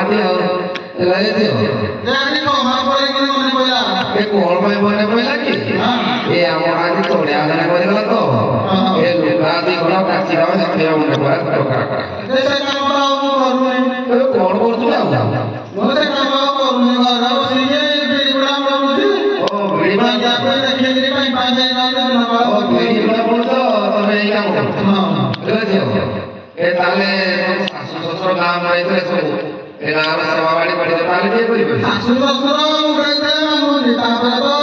dia lain dia. Jadi kau mau boleh gini mana boleh? Kol mai bone boy lagi. Amora di tole agane boy gala to. Luka di kola kachi dawa jape amone boy to kara. Jese kamu tahu baru ni. Kon kortu la. Jese kamu tahu baru ni gara basi ye beli bulan baru ni. Beli Bang jape dekhe ni paling panjang ni na baru. Beli bulan baru to tome ei kamu. Betul. Tale sasu sosro gaam mai to esobu. गाँव सेवा वाली बड़ी ताली दिए कोई सासु ससुर उड़ाइते मानुनी तापर तो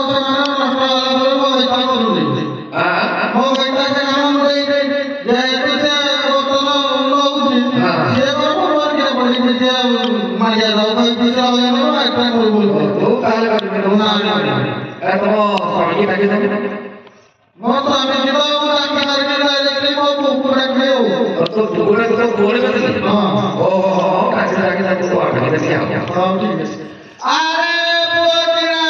सेमाने नष्ट वाला बोले वो इतना करूनी हो गईता से काम उड़ाइते जेतु से बोतल लोगी से बरोबर के बड़ी से मारिया जाओ तो दूसरा वाले में इतना करू बोल तो ताले कर ना तो स्वामी ताकि वो स्वामी जी तो ताकि करके डायरेक्टली वो पूरा कियो तो पूरे तो बोले में हां ओ ताकि तो आ गए थे हां ठीक है अरे पोकिना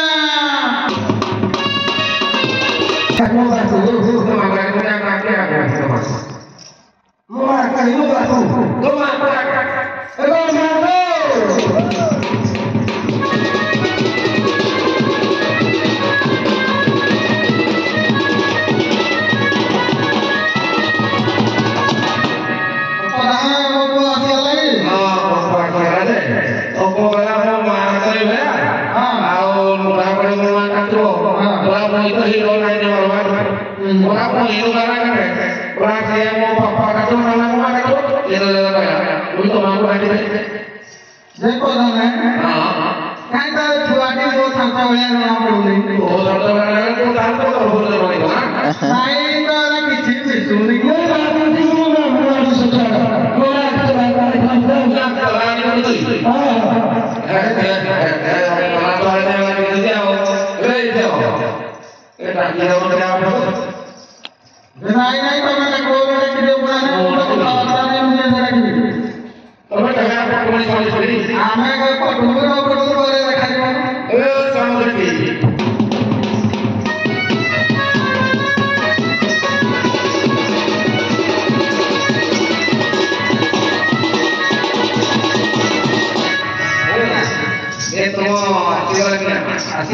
kamu batu makanya mau kamu batu itu hero lain yang orang mau hero orang kan orang saya mau papa kacau orang mau kacau itu untuk mampu aja jadi kau tahu kan kita jual di bawah sampai oleh orang perlu oh sampai orang itu tanpa terhubung dengan itu saya itu orang kecil itu nih gue baru di rumah baru secara gue lagi sebagai orang kalau itu नहीं तो मैं कोई नहीं video बनाने वाला तो आता नहीं मुझे जरा की तो मैं क्या आपको बोलने वाली थोड़ी हमें कोई पटुरा पटुरा बोले रखा है ए समझ की ये तो आशीर्वाद है हां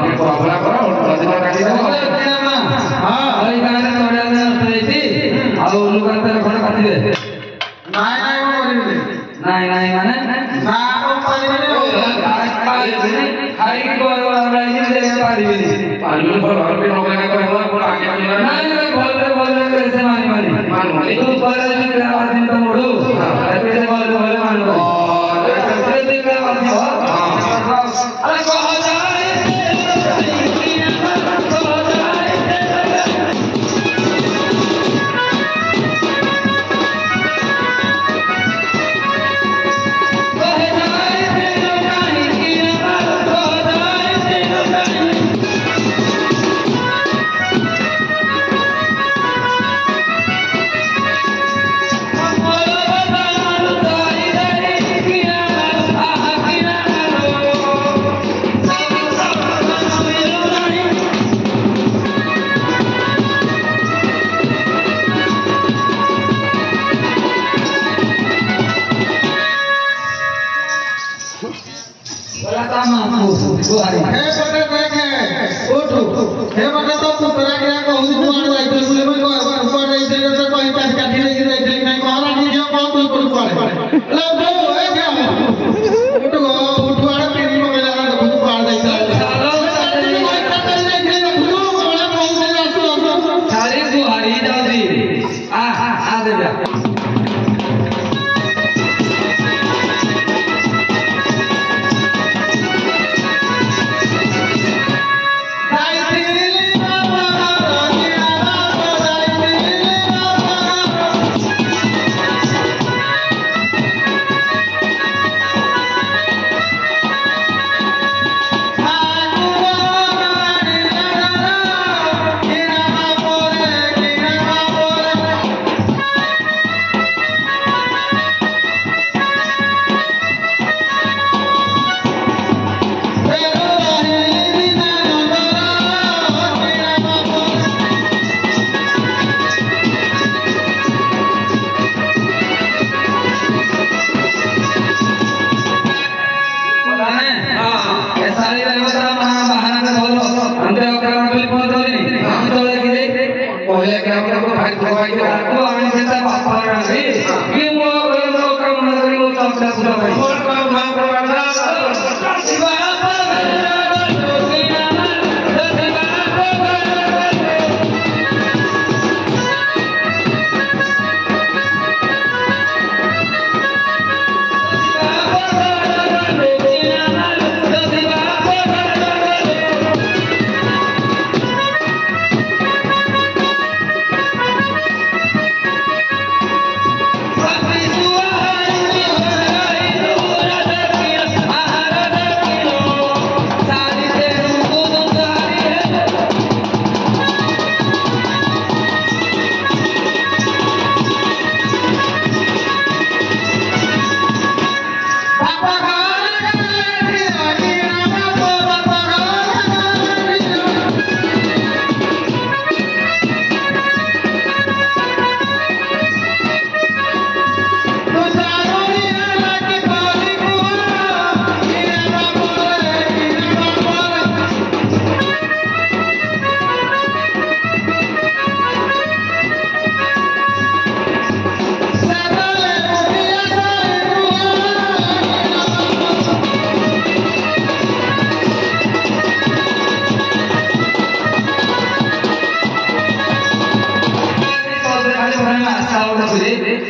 ये बोला करो प्रतिभा काटी दो हां भाई गाने तोड़े रहती ଆଉ ଲୁଗାଟାରେ ଖଣ୍ଡ କାଟିଲେ ନାଇଁ ନାଇଁ ମୁଁ କରିବିନି ନାଇଁ ନାଇଁ ମାନେ ନା ମୁଁ କରିବିନି ଖାଇକି ରହିକି ଦେ ପାରିବିନି ପାରିବିନି ଭଲ ଭାବରେ ନଗା କରିବ ଆପଣ ଆগে ନାଇଁ ନାଇଁ ଭଲରେ ଭଲରେ ସେ ମାନି ତୁ ପରେ ଯଦି ଆଦିନ ତ ମୋଡୁ ଏବେ ସେ ଭଲ ଭଲ ମାନୁ ସେ ଦିନ ଆସିବ ଆରେ କହ ଯାଏ I Hari provide aku amin kita apa lagi? Kita mau kamu nanti mau tampil sudah. Mau kamu mau berada. Siapa?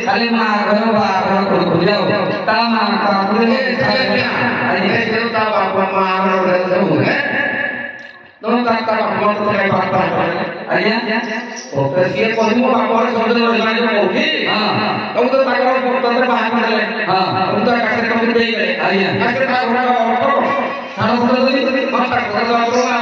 Kali mah kalau bapak kuliah, tama kuliah kali ini kita tahu apa mana udah tahu kan? Nona tak tahu apa tu kayak apa? Ayah, oh tersier kau semua bapak orang sudah lima jam okey. Kamu tu tak tahu apa tu bahan mana le? Untuk kasih kamu tu baik le. Ayah, kasih tahu orang apa? Kalau sudah tu mata kalau orang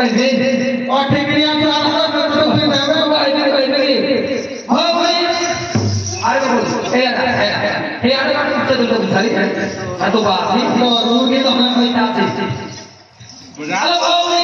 କହିବି और ठीक नहीं है क्या तो फिर देवे କହିବି हो भाई अरे बोल हे अरे बात तो तो सारी है तो बात तो रूगी तो हमने कोई ना थी हेलो भाई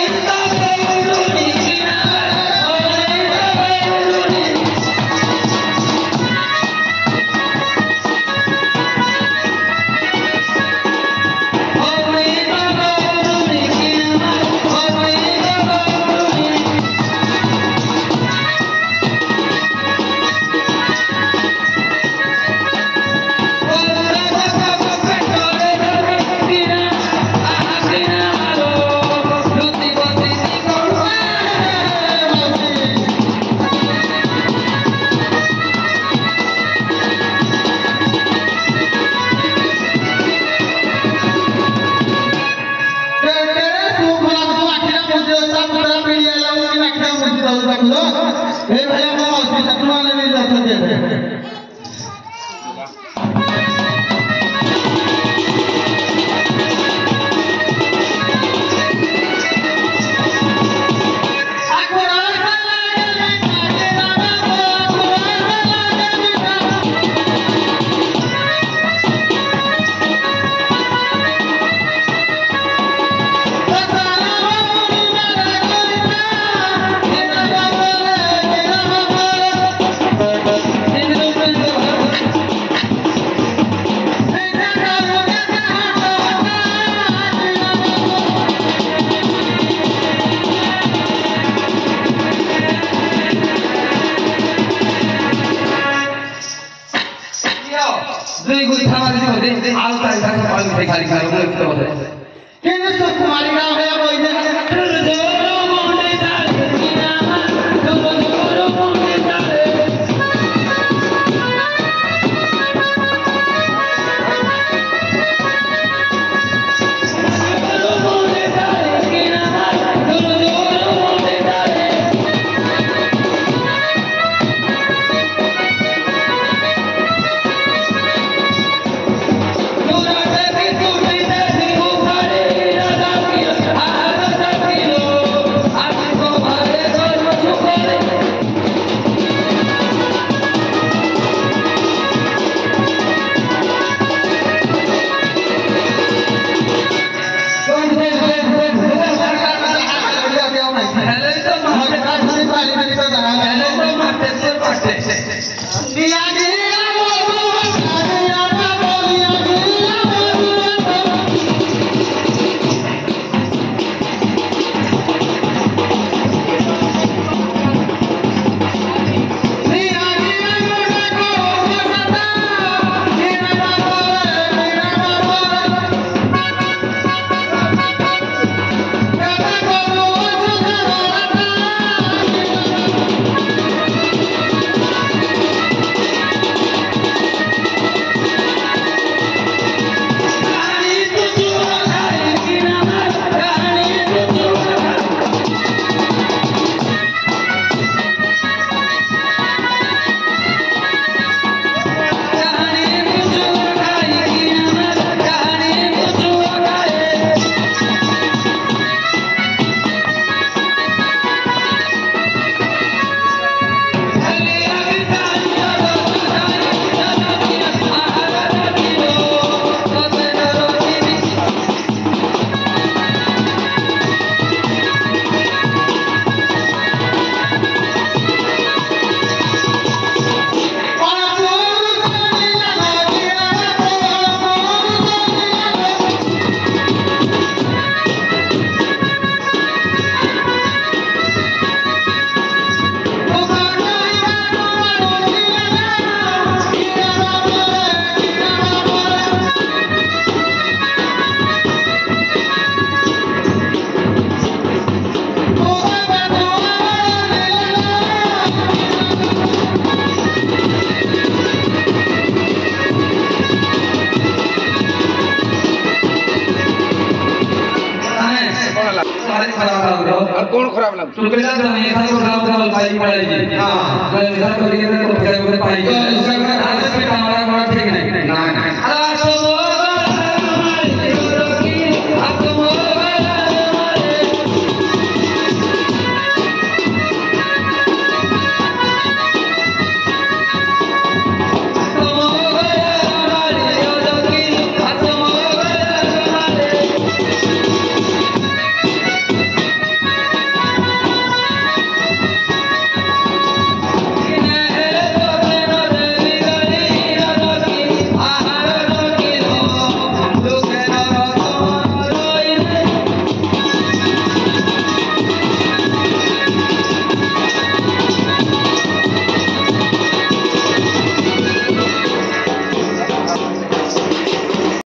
ए भैया मैं उसकी शक्ल वाले नहीं जा सकते दुई गुली थामाले होते आलु तारी तारी पानी से खाली खाली बोले तो होते किन तो कुमारी गांव है कोई दे कौन खराब लग तू के जात नहीं था तो खराब पाई पड़ेगी हां तो इधर तो ये तो पाई दूसरा आदेश पे हमारा